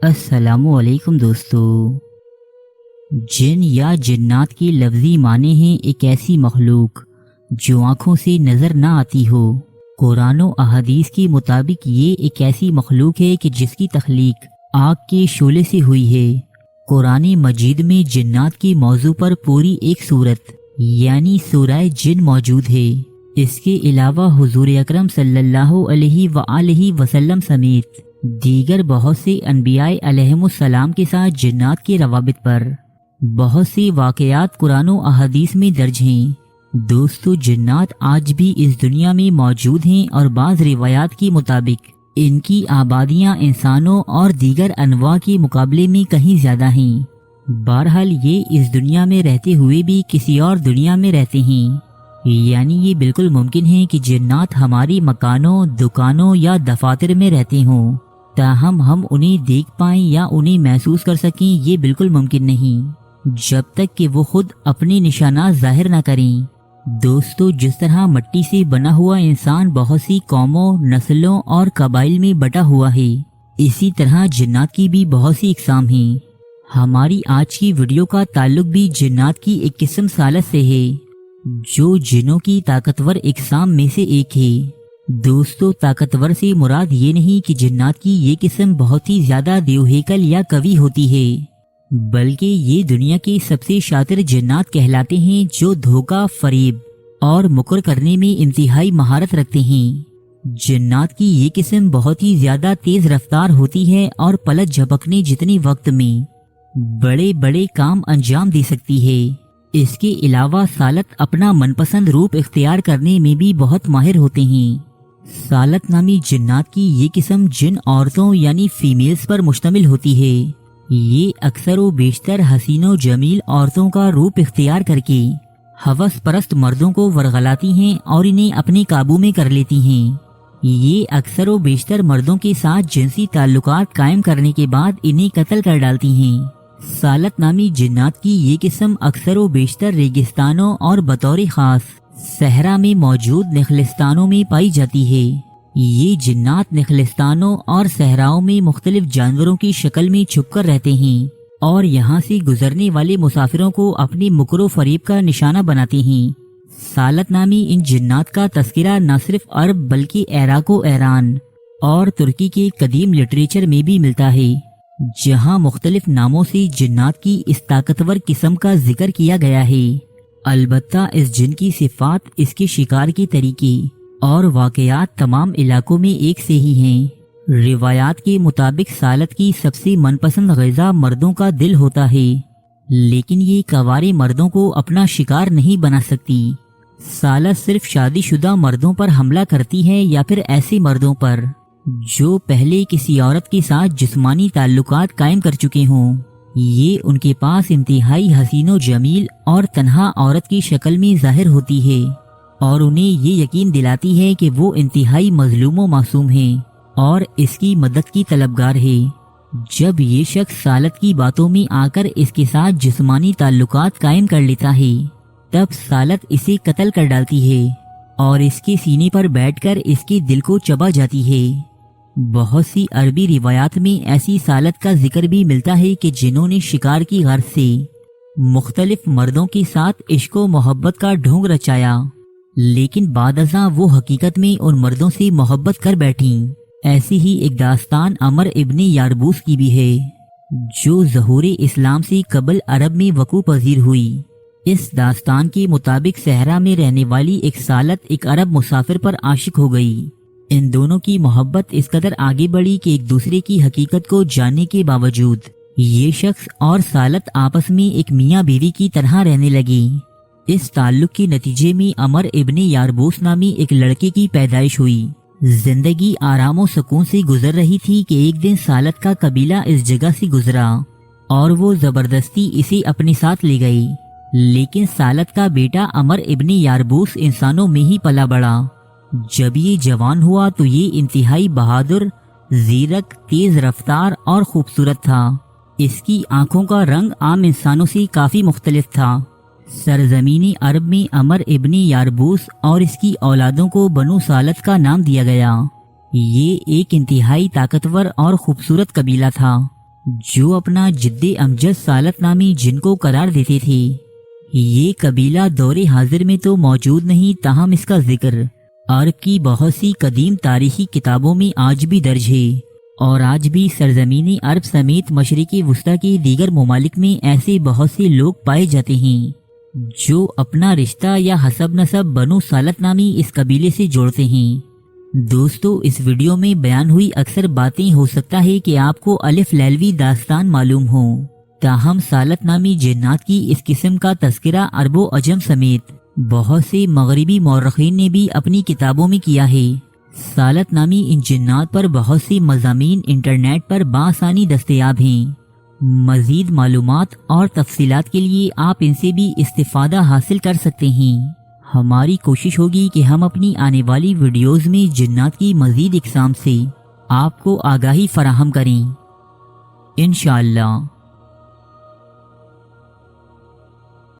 السلام علیکم دوستو۔ جن یا جنات کی لفظی معنی ہیں ایک ایسی مخلوق جو آنکھوں سے نظر نہ آتی ہو۔ قرآن و احادیث کے مطابق یہ ایک ایسی مخلوق ہے کہ جس کی تخلیق آگ کے شعلے سے ہوئی ہے۔ قرآن مجید میں جنات کے موضوع پر پوری ایک سورت یعنی سورہ جن موجود ہے۔ اس کے علاوہ حضور اکرم صلی اللہ علیہ وآلہ وسلم سمیت دیگر بہت سے انبیاء علیہم السلام کے ساتھ جنات کے روابط پر بہت سے واقعات قرآن و احادیث میں درج ہیں۔ دوستو، جنات آج بھی اس دنیا میں موجود ہیں اور بعض روایات کے مطابق ان کی آبادیاں انسانوں اور دیگر انواع کے مقابلے میں کہیں زیادہ ہیں۔ بہرحال یہ اس دنیا میں رہتے ہوئے بھی کسی اور دنیا میں رہتے ہیں، یعنی یہ بالکل ممکن ہے کہ جنات ہماری مکانوں، دکانوں یا دفاتر میں رہتے ہوں، تاہم ہم انہیں دیکھ پائیں یا انہیں محسوس کر سکیں یہ بالکل ممکن نہیں، جب تک کہ وہ خود اپنے نشانات ظاہر نہ کریں۔ دوستو، جس طرح مٹی سے بنا ہوا انسان بہت سی قوموں، نسلوں اور قبائل میں بٹا ہوا ہے، اسی طرح جنات کی بھی بہت سی اقسام ہیں۔ ہماری آج کی ویڈیو کا تعلق بھی جنات کی ایک قسم سالس سے ہے، جو جنوں کی طاقتور اقسام میں سے ایک ہے۔ دوستو، طاقتور سے مراد یہ نہیں کہ جنات کی یہ قسم بہت ہی زیادہ دیوہیکل یا قوی ہوتی ہے، بلکہ یہ دنیا کے سب سے شاطر جنات کہلاتے ہیں جو دھوکہ، فریب اور مکر کرنے میں انتہائی مہارت رکھتے ہیں۔ جنات کی یہ قسم بہت ہی زیادہ تیز رفتار ہوتی ہے اور پلک جھپکنے جتنے وقت میں بڑے بڑے کام انجام دے سکتی ہے۔ اس کے علاوہ سالت اپنا من پسند روپ اختیار کرنے میں بھی بہت ماہر ہوتے ہیں۔ سالت نامی جنات کی یہ قسم جن عورتوں یعنی فیمیلز پر مشتمل ہوتی ہے۔ یہ اکثر و بیشتر حسین و جمیل عورتوں کا روپ اختیار کر کے ہوس پرست مردوں کو ورغلاتی ہیں اور انہیں اپنے قابو میں کر لیتی ہیں۔ یہ اکثر و بیشتر مردوں کے ساتھ جنسی تعلقات قائم کرنے کے بعد انہیں قتل کر ڈالتی ہیں۔ سالت نامی جنات کی یہ قسم اکثر و بیشتر ریگستانوں اور بطور خاص صحرا میں موجود نخلستانوں میں پائی جاتی ہے۔ یہ جنات نخلستانوں اور صحراؤں میں مختلف جانوروں کی شکل میں چھپ کر رہتے ہیں اور یہاں سے گزرنے والے مسافروں کو اپنے مکر و فریب کا نشانہ بناتے ہیں۔ سالت نامی ان جنات کا تذکرہ نہ صرف عرب بلکہ عراق و ایران اور ترکی کے قدیم لٹریچر میں بھی ملتا ہے، جہاں مختلف ناموں سے جنات کی اس طاقتور قسم کا ذکر کیا گیا ہے۔ البتہ اس جن کی صفات، اس کے شکار کے طریقے اور واقعات تمام علاقوں میں ایک سے ہی ہیں۔ روایات کے مطابق سالت کی سب سے من پسند غذا مردوں کا دل ہوتا ہے، لیکن یہ کوارے مردوں کو اپنا شکار نہیں بنا سکتی۔ سالت صرف شادی شدہ مردوں پر حملہ کرتی ہے یا پھر ایسے مردوں پر جو پہلے کسی عورت کے ساتھ جسمانی تعلقات قائم کر چکے ہوں۔ یہ ان کے پاس انتہائی حسین و جمیل اور تنہا عورت کی شکل میں ظاہر ہوتی ہے اور انہیں یہ یقین دلاتی ہے کہ وہ انتہائی مظلوم و معصوم ہیں اور اس کی مدد کی طلبگار ہے۔ جب یہ شخص سالت کی باتوں میں آ کر اس کے ساتھ جسمانی تعلقات قائم کر لیتا ہے، تب سالت اسے قتل کر ڈالتی ہے اور اس کے سینے پر بیٹھ کر اس کے دل کو چبا جاتی ہے۔ بہت سی عربی روایات میں ایسی سالت کا ذکر بھی ملتا ہے کہ جنہوں نے شکار کی غرض سے مختلف مردوں کے ساتھ عشق و محبت کا ڈھونگ رچایا، لیکن بعد ازاں وہ حقیقت میں ان مردوں سے محبت کر بیٹھیں۔ ایسی ہی ایک داستان عمر ابن یاربوس کی بھی ہے، جو ظہور اسلام سے قبل عرب میں وقوع پذیر ہوئی۔ اس داستان کے مطابق صحرا میں رہنے والی ایک سالت ایک عرب مسافر پر عاشق ہو گئی۔ ان دونوں کی محبت اس قدر آگے بڑھی کہ ایک دوسرے کی حقیقت کو جاننے کے باوجود یہ شخص اور سالت آپس میں ایک میاں بیوی کی طرح رہنے لگے۔ اس تعلق کے نتیجے میں عمر ابن یاربوس نامی ایک لڑکے کی پیدائش ہوئی۔ زندگی آرام و سکون سے گزر رہی تھی کہ ایک دن سالت کا قبیلہ اس جگہ سے گزرا اور وہ زبردستی اسے اپنے ساتھ لے گئی، لیکن سالت کا بیٹا عمر ابن یاربوس انسانوں میں ہی پلا بڑھا۔ جب یہ جوان ہوا تو یہ انتہائی بہادر، زیرک، تیز رفتار اور خوبصورت تھا۔ اس کی آنکھوں کا رنگ عام انسانوں سے کافی مختلف تھا۔ سرزمین عرب میں عمر ابن یاربوس اور اس کی اولادوں کو بنو سالت کا نام دیا گیا۔ یہ ایک انتہائی طاقتور اور خوبصورت قبیلہ تھا۔ جو اپنا جد امجد سالت نامی جن کو قرار دیتے تھے۔ یہ قبیلہ دور حاضر میں تو موجود نہیں، تاہم اس کا ذکر عرب کی بہت سی قدیم تاریخی کتابوں میں آج بھی درج ہے، اور آج بھی سرزمین عرب سمیت مشرقی وسطیٰ کے دیگر ممالک میں ایسے بہت سے لوگ پائے جاتے ہیں جو اپنا رشتہ یا حسب نسب بنو سالت نامی اس قبیلے سے جوڑتے ہیں۔ دوستو، اس ویڈیو میں بیان ہوئی اکثر باتیں ہو سکتا ہے کہ آپ کو الف لیلوی داستان معلوم ہو، تاہم سالت نامی جنات کی اس قسم کا تذکرہ عرب و عجم سمیت بہت سے مغربی مورخین نے بھی اپنی کتابوں میں کیا ہے۔ سالت نامی ان جنات پر بہت سی مضامین انٹرنیٹ پر بآسانی دستیاب ہیں۔ مزید معلومات اور تفصیلات کے لیے آپ ان سے بھی استفادہ حاصل کر سکتے ہیں۔ ہماری کوشش ہوگی کہ ہم اپنی آنے والی ویڈیوز میں جنات کی مزید اقسام سے آپ کو آگاہی فراہم کریں، انشاءاللہ۔